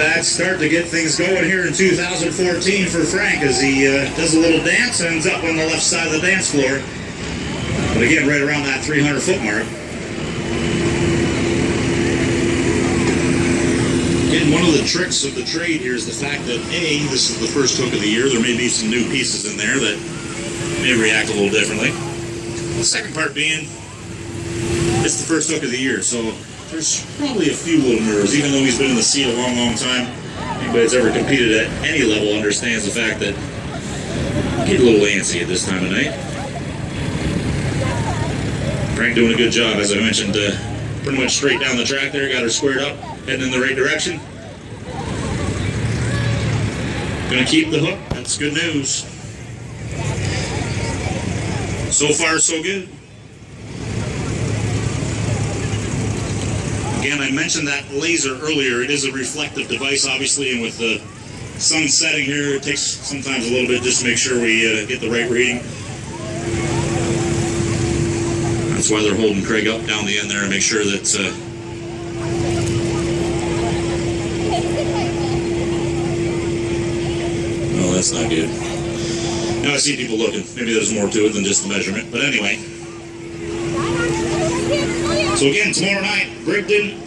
bad start to get things going here in 2014 for Frank as he does a little dance and ends up on the left side of the dance floor. But again, right around that 300-foot mark. Again, one of the tricks of the trade here is the fact that, A, this is the first hook of the year. There may be some new pieces in there that may react a little differently. The second part being, it's the first hook of the year, so there's probably a few little nerves, even though he's been in the seat a long, long time. Anybody that's ever competed at any level understands the fact that you get a little antsy at this time of night. Frank doing a good job, as I mentioned, pretty much straight down the track there, got her squared up, heading in the right direction. Gonna keep the hook, that's good news. So far, so good. Again, I mentioned that laser earlier. It is a reflective device, obviously, and with the sun setting here, it takes sometimes a little bit just to make sure we get the right reading. That's why they're holding Craig up down the end there to make sure that oh, that's not good. Now I see people looking. Maybe there's more to it than just the measurement. But anyway. So again, tomorrow night, Brigden,